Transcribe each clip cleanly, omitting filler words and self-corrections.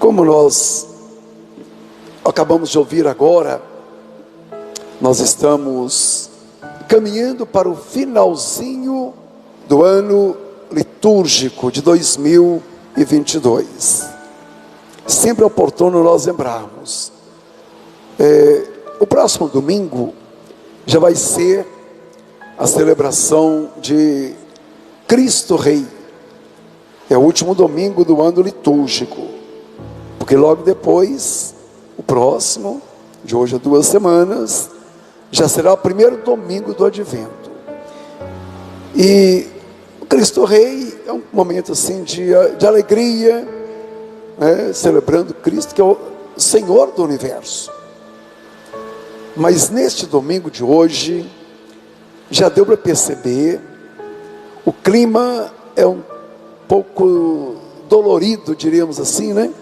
Como nós acabamos de ouvir agora, nós estamos caminhando para o finalzinho do ano litúrgico de 2022. Sempre é oportuno nós lembrarmos. O próximo domingo já vai ser a celebração de Cristo Rei. É o último domingo do ano litúrgico, porque logo depois, o próximo, de hoje a 2 semanas, já será o primeiro domingo do Advento. E o Cristo Rei é um momento assim de alegria, né? Celebrando Cristo, que é o Senhor do universo. Mas neste domingo de hoje, já deu para perceber, o clima é um pouco dolorido, diríamos assim, né?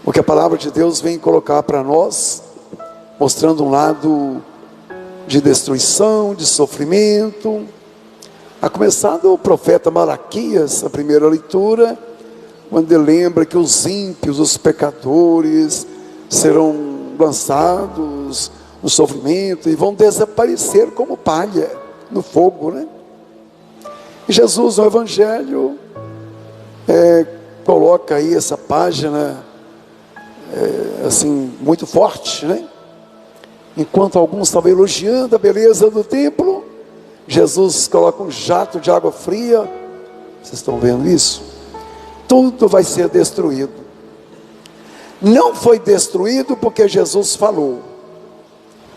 Porque a palavra de Deus vem colocar para nós, mostrando um lado de destruição, de sofrimento. A começar do profeta Malaquias, a primeira leitura, quando ele lembra que os ímpios, os pecadores, serão lançados no sofrimento e vão desaparecer como palha no fogo, né? E Jesus no Evangelho coloca aí essa página assim muito forte, né? Enquanto alguns estavam elogiando a beleza do templo, Jesus coloca um jato de água fria. Vocês estão vendo isso? Tudo vai ser destruído. Não foi destruído porque Jesus falou,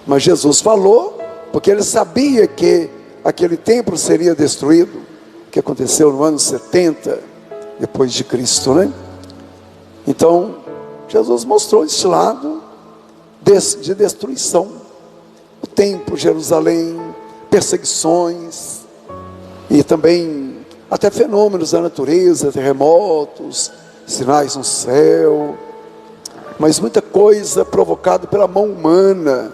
mas Jesus falou porque ele sabia que aquele templo seria destruído, que aconteceu no ano 70 depois de Cristo, né? Então Jesus mostrou esse lado de destruição. O templo, Jerusalém, perseguições e também até fenômenos da natureza, terremotos, sinais no céu, mas muita coisa provocada pela mão humana,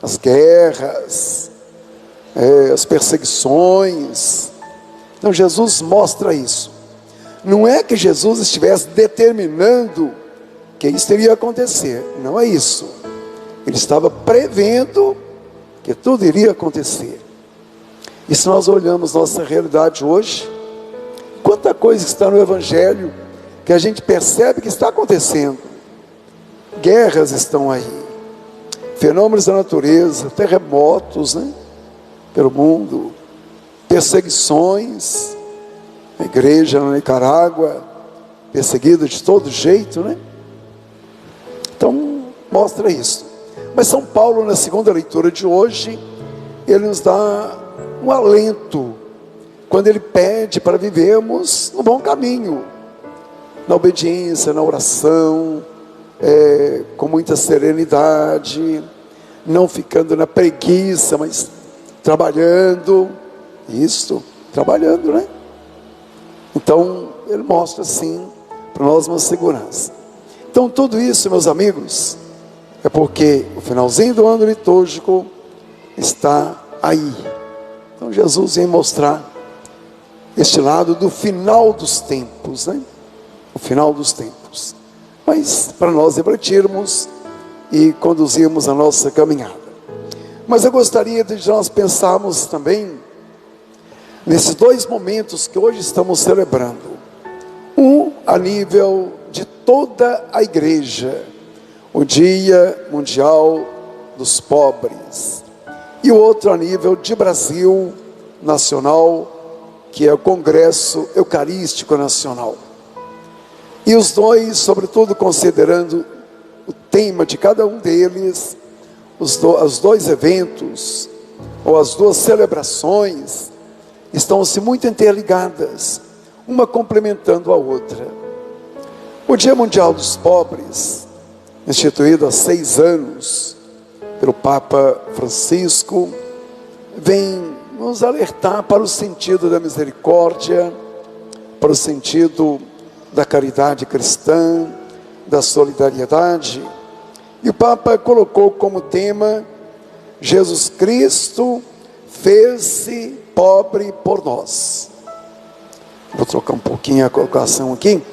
as guerras, as perseguições. Então Jesus mostra isso. Não é que Jesus estivesse determinando que isso iria acontecer, não é isso. Ele estava prevendo que tudo iria acontecer. E se nós olhamos nossa realidade hoje, quanta coisa está no Evangelho que a gente percebe que está acontecendo. Guerras estão aí, fenômenos da natureza, terremotos, né? Pelo mundo, perseguições, a igreja na Nicarágua, perseguida de todo jeito, né? Então, mostra isso. Mas São Paulo, na segunda leitura de hoje, ele nos dá um alento, quando ele pede para vivermos no bom caminho, na obediência, na oração, com muita serenidade, não ficando na preguiça, mas trabalhando, trabalhando, né? Então, ele mostra assim, para nós uma segurança. Então, tudo isso, meus amigos, é porque o finalzinho do ano litúrgico está aí. Então, Jesus vem mostrar este lado do final dos tempos, né? O final dos tempos. Mas, para nós refletirmos e conduzirmos a nossa caminhada. Mas eu gostaria de nós pensarmos também nesses 2 momentos que hoje estamos celebrando. Um a nível de toda a igreja, o Dia Mundial dos Pobres, e o outro a nível de Brasil nacional, que é o Congresso Eucarístico Nacional. E os dois, sobretudo considerando o tema de cada um deles, os 2 eventos, ou as 2 celebrações, estão-se muito interligadas, uma complementando a outra. O Dia Mundial dos Pobres, instituído há 6 anos pelo Papa Francisco, vem nos alertar para o sentido da misericórdia, para o sentido da caridade cristã, da solidariedade. E o Papa colocou como tema: Jesus Cristo fez-se pobre por nós. Vou trocar um pouquinho a colocação aqui.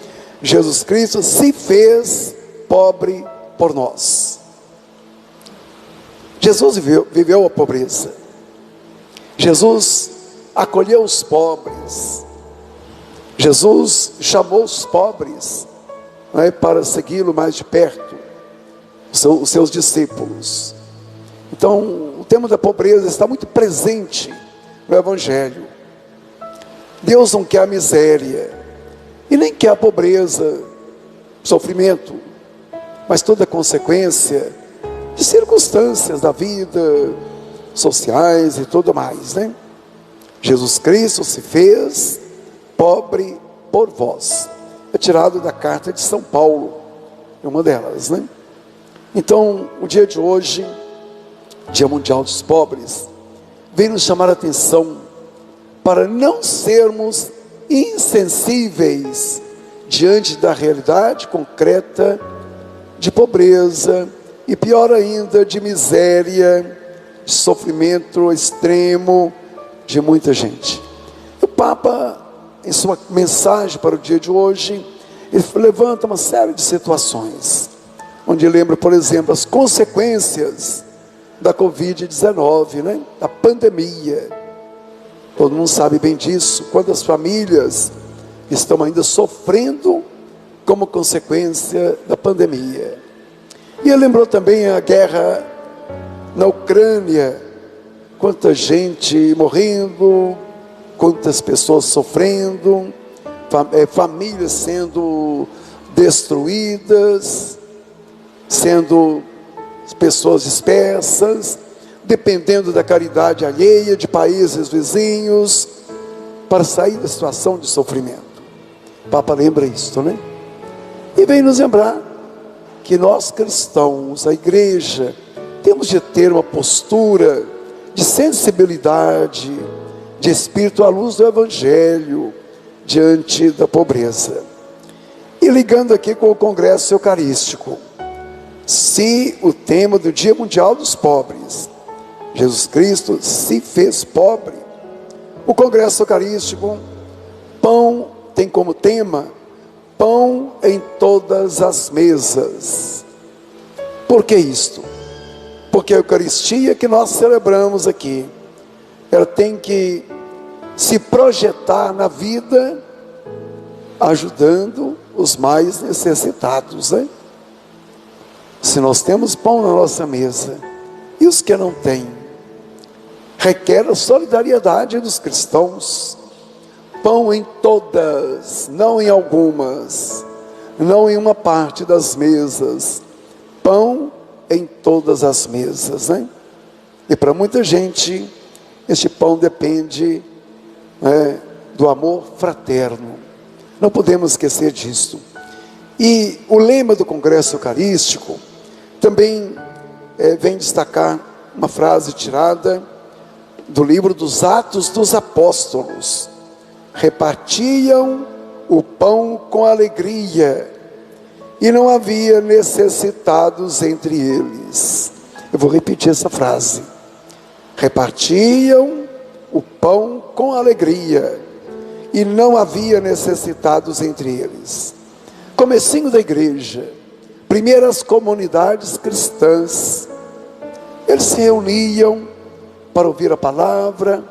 Jesus Cristo se fez pobre por nós. Jesus viveu a pobreza. Jesus acolheu os pobres. Jesus chamou os pobres, né, para segui-lo mais de perto, os seus discípulos. Então, o tema da pobreza está muito presente no Evangelho. Deus não quer a miséria, e nem quer a pobreza, sofrimento, mas toda consequência de circunstâncias da vida, sociais e tudo mais, né? Jesus Cristo se fez pobre por vós. É tirado da carta de São Paulo, uma delas, né? Então, o dia de hoje, Dia Mundial dos Pobres, vem nos chamar a atenção para não sermos insensíveis diante da realidade concreta de pobreza e, pior ainda, de miséria, de sofrimento extremo de muita gente. O Papa, em sua mensagem para o dia de hoje, ele levanta uma série de situações, onde lembra, por exemplo, as consequências da Covid-19, né? Da pandemia. Todo mundo sabe bem disso, quantas famílias estão ainda sofrendo como consequência da pandemia. E ele lembrou também a guerra na Ucrânia, quanta gente morrendo, quantas pessoas sofrendo, famílias sendo destruídas, sendo pessoas dispersas, dependendo da caridade alheia de países vizinhos, para sair da situação de sofrimento. O Papa lembra isso, né? E vem nos lembrar que nós cristãos, a igreja, temos de ter uma postura de sensibilidade, de espírito à luz do Evangelho, diante da pobreza. E ligando aqui com o Congresso Eucarístico, se o tema do Dia Mundial dos Pobres, Jesus Cristo se fez pobre, o Congresso Eucarístico, pão, tem como tema, pão em todas as mesas. Por que isto? Porque a Eucaristia que nós celebramos aqui, ela tem que se projetar na vida, ajudando os mais necessitados, né? Se nós temos pão na nossa mesa, e os que não têm, requer a solidariedade dos cristãos. Pão em todas, não em algumas, não em uma parte das mesas, pão em todas as mesas, né? E para muita gente, este pão depende, né, do amor fraterno. Não podemos esquecer disso. E o lema do Congresso Eucarístico também vem destacar uma frase tirada do livro dos Atos dos Apóstolos. Repartiam o pão com alegria, e não havia necessitados entre eles. Eu vou repetir essa frase. Repartiam o pão com alegria, e não havia necessitados entre eles. Comecinho da igreja, primeiras comunidades cristãs, eles se reuniam para ouvir a palavra,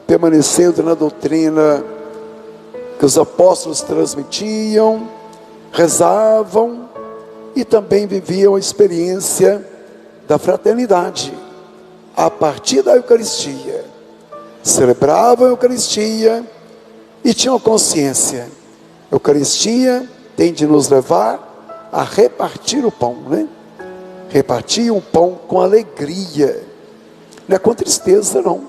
permanecendo na doutrina que os apóstolos transmitiam, rezavam e também viviam a experiência da fraternidade a partir da Eucaristia. Celebravam a Eucaristia e tinham consciência. A Eucaristia tem de nos levar a repartir o pão, né? Repartir o pão com alegria, não é com tristeza, não.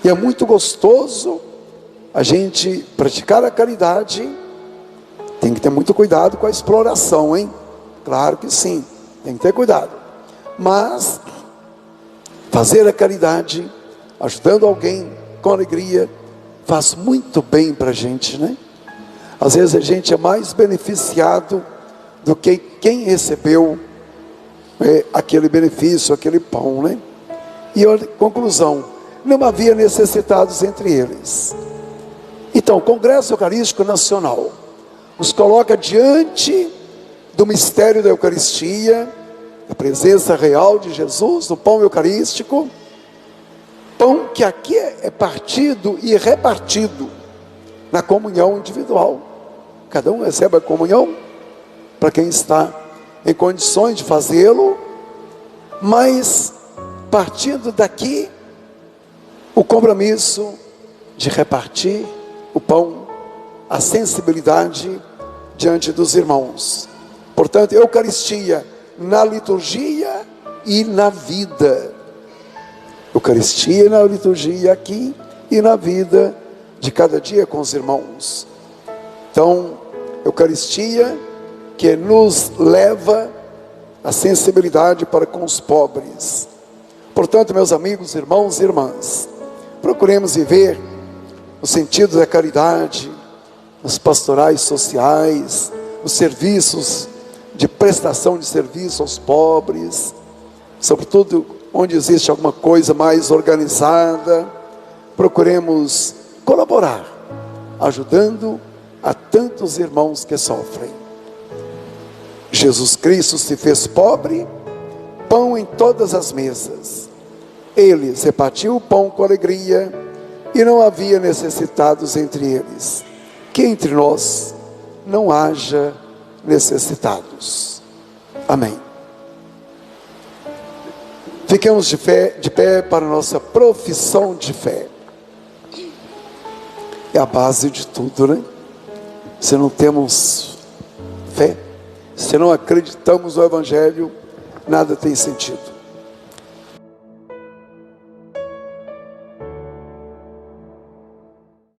E é muito gostoso a gente praticar a caridade. Tem que ter muito cuidado com a exploração, hein? Claro que sim, tem que ter cuidado. Mas fazer a caridade, ajudando alguém com alegria, faz muito bem para a gente, né? Às vezes a gente é mais beneficiado do que quem recebeu aquele benefício, aquele pão, né? E a conclusão, não havia necessitados entre eles. Então, Congresso Eucarístico Nacional, nos coloca diante do mistério da Eucaristia, a presença real de Jesus, do pão eucarístico, pão que aqui é partido e repartido na comunhão individual. Cada um recebe a comunhão para quem está em condições de fazê-lo, mas partindo daqui o compromisso de repartir o pão, a sensibilidade diante dos irmãos. Portanto, Eucaristia na liturgia e na vida. Eucaristia na liturgia aqui e na vida de cada dia com os irmãos. Então, Eucaristia que nos leva à sensibilidade para com os pobres. Portanto, meus amigos, irmãos e irmãs, procuremos viver o sentido da caridade, nos pastorais sociais, nos serviços de prestação de serviço aos pobres, sobretudo onde existe alguma coisa mais organizada. Procuremos colaborar, ajudando a tantos irmãos que sofrem. Jesus Cristo se fez pobre, pão em todas as mesas. Ele repartiu o pão com alegria e não havia necessitados entre eles. Que entre nós não haja necessitados. Amém. Fiquemos de pé para a nossa profissão de fé. É a base de tudo, né? Se não temos fé, se não acreditamos no Evangelho, nada tem sentido.